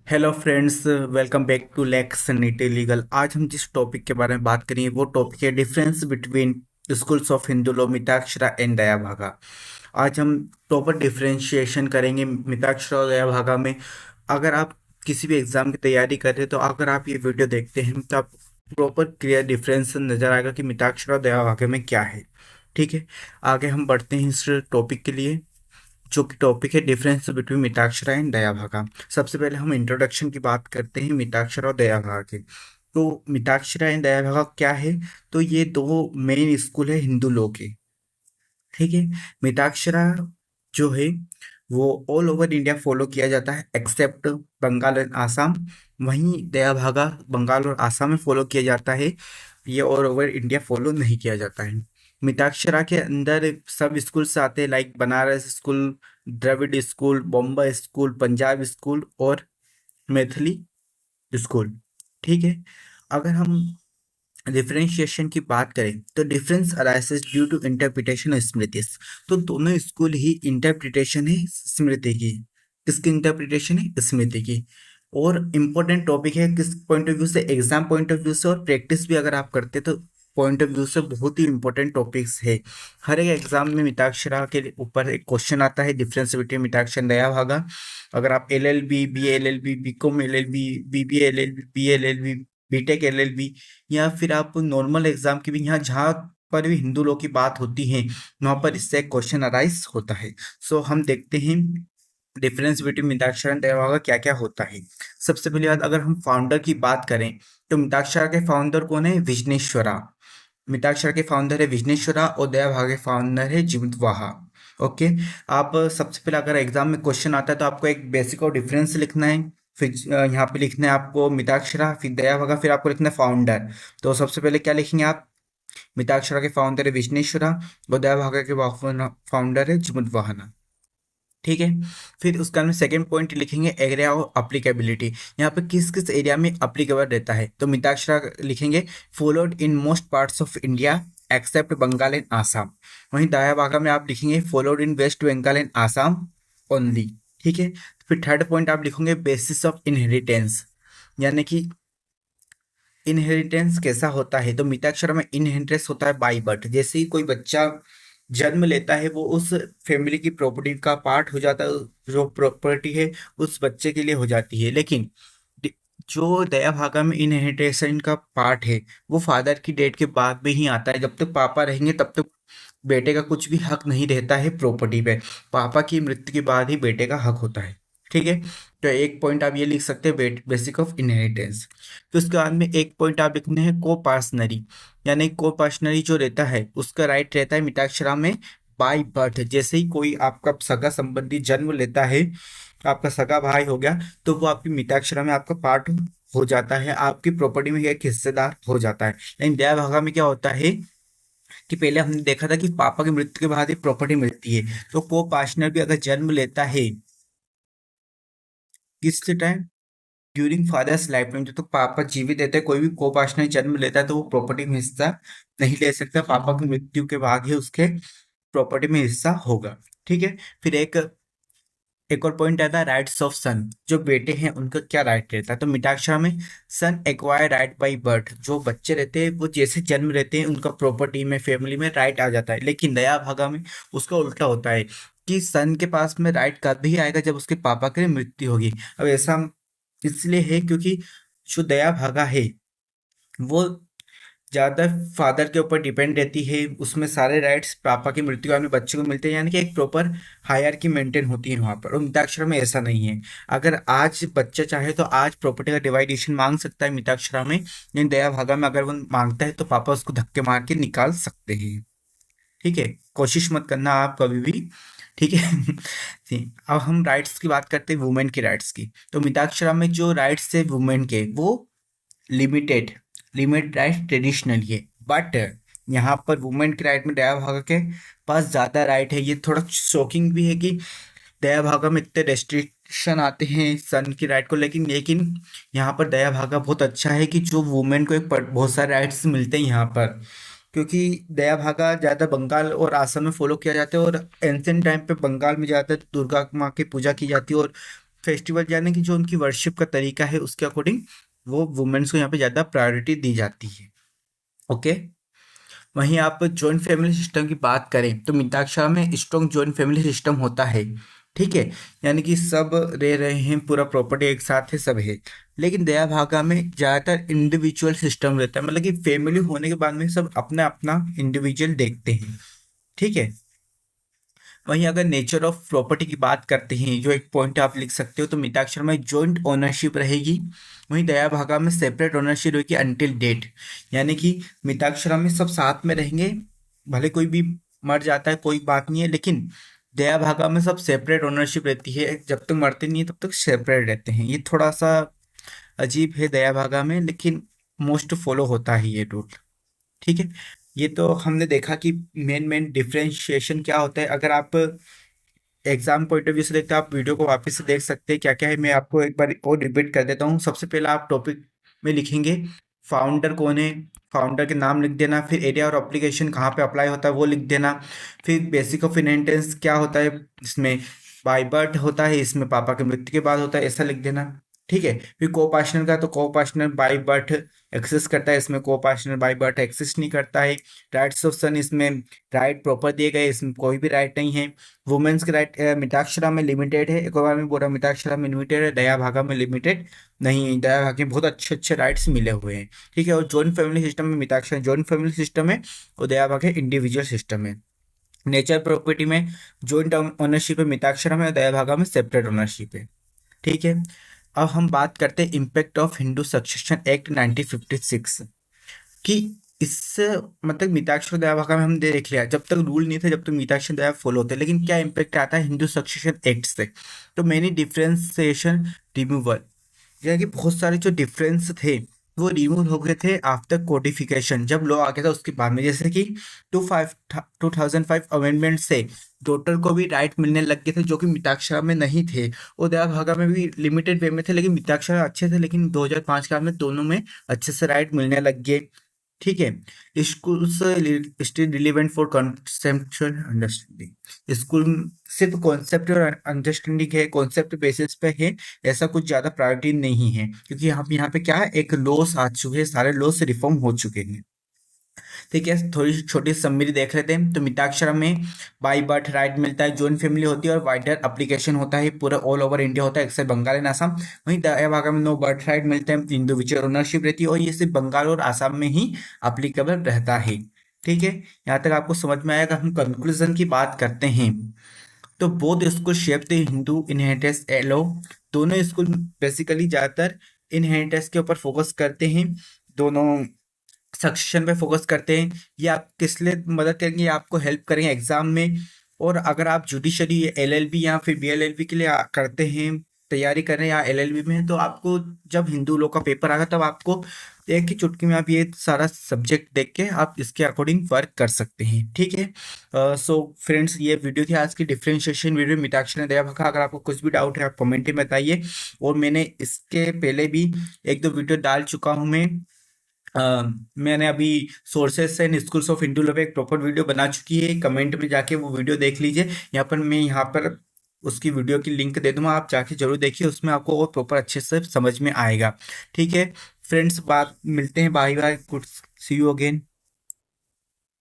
Hello friends, welcome back to Lex Niti legal. आज हम जिस टॉपिक के बारे में बात करेंगे वो टॉपिक है difference between schools of Hindu law Mitakshara and Dayabhaga. आज हम प्रॉपर डिफरेंशिएशन करेंगे मिताक्षरा और दया भागा में। अगर आप किसी भी एग्जाम की तैयारी कर रहे हैं तो अगर आप ये वीडियो देखते हैं तो आप प्रॉपर क्लियर डिफरेंस नजर आएगा कि मिताक्षरा और दया भागा में क्या है। ठीक है, आगे हम बढ़ते हैं इस टॉपिक के लिए, जो कि टॉपिक है difference between Mitakshara and Dayabhaga. सबसे पहले हम इंट्रोडक्शन की बात करते हैं मिताक्षरा और दयाभागा की। तो मिताक्षरा एंड दयाभागा क्या है? तो ये दो मेन स्कूल है हिंदू लॉ के। ठीक है, मिताक्षरा जो है वो ऑल ओवर इंडिया फॉलो किया जाता है एक्सेप्ट बंगाल एंड आसाम। वहीं दयाभागा बंगाल और आसाम में फॉलो किया जाता है, ये ऑल ओवर इंडिया फॉलो नहीं किया जाता है। मिताक्षरा के अंदर सब स्कूल्स आते हैं, like Banaras school, Dravid school, Bombay school, Punjab school और मैथिली स्कूल। ठीक है, अगर हम डिफरेंशिएशन की बात करें तो difference अराइसेस due to interpretation smritis. तो दोनों स्कूल ही इंटरप्रिटेशन है स्मृति की। किसकी इंटरप्रिटेशन है? स्मृति की। और इम्पोर्टेंट टॉपिक है किस पॉइंट ऑफ व्यू से? एग्जाम पॉइंट ऑफ व्यू से, और प्रैक्टिस भी अगर आप करते तो पॉइंट ऑफ व्यू से बहुत ही इंपॉर्टेंट टॉपिक्स है। हर एक एग्जाम में मिताक्षरा के ऊपर एक क्वेश्चन आता है, डिफरेंस बिटवीन मिताक्षर दया भागा। अगर आप LLB, BA LLB, BCom LLB, BBA LLB, BA LLB, B Tech LLB, या फिर आप नॉर्मल एग्जाम की भी यहाँ जहाँ पर भी हिंदू लॉ की बात होती है वहाँ पर इससे क्वेश्चन अराइज होता है। सो हम देखते हैं डिफरेंस बिटवीन मिताक्षरा एंड दया भागा क्या क्या होता है। सबसे पहली बात, अगर हम फाउंडर की बात करें तो मिताक्षरा के फाउंडर कौन है? विघ्नेश्वरा। मिताक्षरा के फाउंडर है विघ्नेश्वरा और दया भागा के फाउंडर है जीवंतवाहा। ओके, आप सबसे पहले अगर एग्जाम में क्वेश्चन आता है तो आपको एक बेसिक और डिफरेंस लिखना है। फिर यहाँ पे लिखना है आपको मिताक्षरा, फिर दया भागा, फिर आपको लिखना है फाउंडर। तो सबसे पहले क्या लिखेंगे आप? मिताक्षरा के फाउंडर है विघ्नेश्वरा और दया भागा के फाउंडर है जीवंतवाहना। ठीक है, फिर उसका हम सेकेंड पॉइंट लिखेंगे एरिया ऑफ अप्लीकेबिलिटी। यहाँ पे किस किस एरिया में अप्लीकेबल रहता है? तो मिताक्षरा लिखेंगे followed in most parts of India except Bengal and Assam. वहीं दाया भागा में आप लिखेंगे followed in West Bengal and Assam only. ठीक है, फिर थर्ड पॉइंट आप लिखेंगे बेसिस ऑफ इनहेरिटेंस, यानी कि इनहेरिटेंस कैसा होता है? तो मिताक्षरा में इनहेरिटेंस होता है बाई बर्थ। जैसे ही कोई बच्चा जन्म लेता है वो उस फैमिली की प्रॉपर्टी का पार्ट हो जाता है, जो प्रॉपर्टी है उस बच्चे के लिए हो जाती है। लेकिन जो दया भागा में इनहेरिटेशन का पार्ट है वो फादर की डेथ के बाद में ही आता है। जब तक पापा रहेंगे तब तक बेटे का कुछ भी हक नहीं रहता है प्रॉपर्टी पे। पापा की मृत्यु के बाद ही बेटे का हक होता है। ठीक है, तो एक पॉइंट आप ये लिख सकते हैं बेसिक ऑफ इनहेरिटेंस। तो उसके बाद में एक पॉइंट आप लिखने हैं को पार्सनरी, यानी को पार्सनरी जो रहता है उसका राइट रहता है मिताक्षरा में बाय बर्थ। जैसे ही कोई आपका सगा संबंधी जन्म लेता है, आपका सगा भाई हो गया, तो वो आपकी मिताक्षरा में आपका पार्ट हो जाता है, आपकी प्रॉपर्टी में एक हिस्सेदार हो जाता है। लेकिन दया भागा में क्या होता है कि पहले हमने देखा था कि पापा की मृत्यु के बाद ही प्रॉपर्टी मिलती है। तो को पार्टनर भी अगर जन्म लेता है किस time? During father's lifetime, जब तक पापा जीवित रहते हैं कोई भी को पार्टनर जन्म लेता है तो वो प्रॉपर्टी में हिस्सा नहीं ले सकता। पापा की मृत्यु के बाद ही उसके प्रॉपर्टी में हिस्सा होगा। ठीक है, फिर एक और पॉइंट आता है राइट्स ऑफ सन। जो बेटे हैं उनका क्या राइट रहता है? तो मिताक्षरा में सन एक्वायर राइट बाय बर्थ। जो बच्चे रहते हैं वो जैसे जन्म रहते हैं उनका प्रॉपर्टी में फैमिली में राइट आ जाता है। लेकिन दया भागा में उसका उल्टा होता है कि सन के पास में राइट कब भी आएगा? जब उसके पापा की मृत्यु होगी। अब ऐसा इसलिए है क्योंकि जो दया भागा है वो ज़्यादा फादर के ऊपर डिपेंड रहती है, उसमें सारे राइट्स पापा की मृत्यु के बाद में बच्चे को मिलते हैं, यानी कि एक प्रॉपर हायरार्की मेंटेन होती है वहाँ पर। और मिताक्षरा में ऐसा नहीं है। अगर आज बच्चा चाहे तो आज प्रॉपर्टी का डिवाइडेशन मांग सकता है मिताक्षरा में, लेकिन दया भागा में अगर वो मांगता है तो पापा उसको धक्के मार के निकाल सकते हैं। ठीक है, कोशिश मत करना आप कभी भी। ठीक है जी, अब हम राइट्स की बात करते हैं, वुमेन के राइट्स की। तो मिताक्षरा में जो राइट्स है वुमेन के वो लिमिटेड लिमिट राइट ट्रेडिशनल है। बट यहाँ पर वुमेन के राइट में दया भागा के पास ज़्यादा राइट है। ये थोड़ा शॉकिंग भी है कि दया भागा में इतने रेस्ट्रिक्शन आते हैं सन की राइट को, लेकिन यहाँ पर दया भागा बहुत अच्छा है कि जो वुमेन को बहुत सारे राइट्स मिलते हैं यहाँ पर। क्योंकि दया भागा ज़्यादा बंगाल और आसाम में फॉलो किया जाता है, और एंशियंट टाइम पे बंगाल में ज़्यादा दुर्गा माँ की पूजा की जाती है, और फेस्टिवल यानी कि जो उनकी वर्शिप का तरीका है उसके अकॉर्डिंग वो वुमेन्स को यहाँ पे ज़्यादा प्रायोरिटी दी जाती है। ओके। वहीं आप जॉइंट फैमिली सिस्टम की बात करें तो मिताक्षरा में स्ट्रॉन्ग जॉइंट फैमिली सिस्टम होता है। ठीक है, यानी कि सब रह रहे हैं, पूरा प्रॉपर्टी एक साथ है, सब है। लेकिन दया भागा में ज़्यादातर इंडिविजुअल सिस्टम रहता है, मतलब कि फैमिली होने के बाद में सब अपना अपना इंडिविजुअल देखते हैं। ठीक है। वहीं अगर नेचर ऑफ प्रॉपर्टी की बात करते हैं, जो एक पॉइंट आप लिख सकते हो, तो मिताक्षर में जॉइंट ओनरशिप रहेगी। वहीं दया भागा में सेपरेट ओनरशिप रहेगी अनटिल डेट, यानी कि मिताक्षरा में सब साथ में रहेंगे, भले कोई भी मर जाता है कोई बात नहीं है, लेकिन दया भागा में सब सेपरेट ओनरशिप रहती है, जब तक मरते नहीं है तब तक सेपरेट रहते हैं। ये थोड़ा सा अजीब है दया भागा में, लेकिन मोस्ट फॉलो होता है ये रूल। ठीक है। ये तो हमने देखा कि मेन मेन डिफरेंशिएशन क्या होता है। अगर आप एग्जाम पॉइंट ऑफ व्यू से देखते हैं, आप वीडियो को वापस से देख सकते हैं क्या क्या है। मैं आपको एक बार और रिपीट कर देता हूँ। सबसे पहले आप टॉपिक में लिखेंगे फाउंडर कौन है, फाउंडर के नाम लिख देना, फिर एरिया और एप्लीकेशन कहाँ पे अप्लाई होता है वो लिख देना, फिर बेसिक ऑफ इनहेरिटेंस क्या होता है, इसमें बाय बर्थ होता है, इसमें पापा की मृत्यु के बाद होता है, ऐसा लिख देना। ठीक है। फिर को पार्टनर का, तो को पार्टनर बाय बर्थ एक्सेस करता है, इसमें को पार्टनर बाय बर्थ एक्सेस नहीं करता है। राइट्स ऑफ सन, इसमें राइट प्रॉपर दिए गए, इसमें कोई भी राइट नहीं है। वुमेन्स के राइट मिताक्षरा में लिमिटेड है, एक बार में बोला मिताक्षरा में लिमिटेड है, दया भागा में लिमिटेड नहीं है। दया भागा में बहुत अच्छे अच्छे राइट्स मिले हुए हैं। ठीक है। और जॉइंट फैमिली सिस्टम में मिताक्षरा जॉइंट फैमिली सिस्टम है और दया भागा इंडिविजुअल सिस्टम है। नेचर प्रॉपर्टी में जॉइंट ओनरशिप है मिताक्षरा में, और दया भागा में सेपरेट ओनरशिप है। ठीक है। अब हम बात करते हैं impact of Hindu succession act 1956 कि इससे मतलब मिताक्षर दया भागा में हम देख लिया, जब तक रूल नहीं थे जब तक मिताक्षर दया फॉलो होते, लेकिन क्या इम्पैक्ट आता है हिंदू सक्सेशन एक्ट से। तो मैनी डिफ्रेंसिएशन रिमूवल, यानी कि बहुत सारे जो डिफरेंस थे वो रिमूव हो गए थे आफ्टर कोडिफिकेशन, जब लॉ आ गया था उसके बाद में। जैसे कि 2005 अमेंडमेंट से डॉटर को भी राइट मिलने लग गए थे, जो कि मिताक्षरा में नहीं थे, और दया भागा में भी लिमिटेड वे में थे, लेकिन मिताक्षरा अच्छे थे, लेकिन 2005 के बाद में दोनों में अच्छे से राइट मिलने लग गए। ठीक है। Schools still relevant for conceptual understanding, school सिर्फ कॉन्सेप्ट और अंडरस्टैंडिंग है, कॉन्सेप्ट बेसिस पे है, ऐसा कुछ ज़्यादा प्रायोरिटी नहीं है, क्योंकि यहाँ पे क्या है, एक लॉस आ चुके हैं, सारे लॉस रिफॉर्म हो चुके हैं। ठीक है। थोड़ी छोटी समरी देख लेते हैं। तो मिताक्षरा में बाई बर्थ राइट मिलता है, जॉइंट फैमिली होती है और वाइडर एप्लीकेशन होता है, पूरा ऑल ओवर इंडिया होता है एक्सेप्ट बंगाल एंड आसाम। वहीं दया भागा में नो बर्थ राइट मिलता है, इंडिविजुअल ओनरशिप रहती है, और ये सिर्फ बंगाल और आसाम में ही अप्लीकेबल रहता है। ठीक है। यहाँ तक आपको समझ में आएगा। हम कंक्लूजन की बात करते हैं, तो both school shape the Hindu inheritance एलो। दोनों स्कूल बेसिकली ज़्यादातर इनहेरिटेंस के ऊपर फोकस करते हैं, दोनों सक्सेशन पे फोकस करते हैं। ये आप किस लिए मदद करेंगे, ये आपको हेल्प करेंगे एग्जाम में। और अगर आप जुडिशरी एलएलबी या फिर बीएलएलबी के लिए करते हैं, तैयारी कर रहे हैं या एलएलबी में हैं, तो आपको जब हिंदू लॉ का पेपर आएगा तब आपको एक ही चुटकी में आप ये सारा सब्जेक्ट देख के आप इसके अकॉर्डिंग वर्क कर सकते हैं। ठीक है। सो फ्रेंड्स, ये वीडियो थी आज की डिफरेंशिएशन वीडियो मिताक्षर ने दया भागा। अगर आपको कुछ भी डाउट है आप कमेंट में बताइए, और मैंने इसके पहले भी एक दो वीडियो डाल चुका हूँ मैं। मैंने अभी sources and schools of Hindu law पे एक प्रॉपर वीडियो बना चुकी है, कमेंट में जाके वो वीडियो देख लीजिए। यहाँ पर मैं यहाँ पर उसकी वीडियो की लिंक दे दूंगा, आप जाके जरूर देखिए, उसमें आपको वो प्रॉपर अच्छे से समझ में आएगा। ठीक है फ्रेंड्स, बात मिलते हैं, bye bye, good see you again.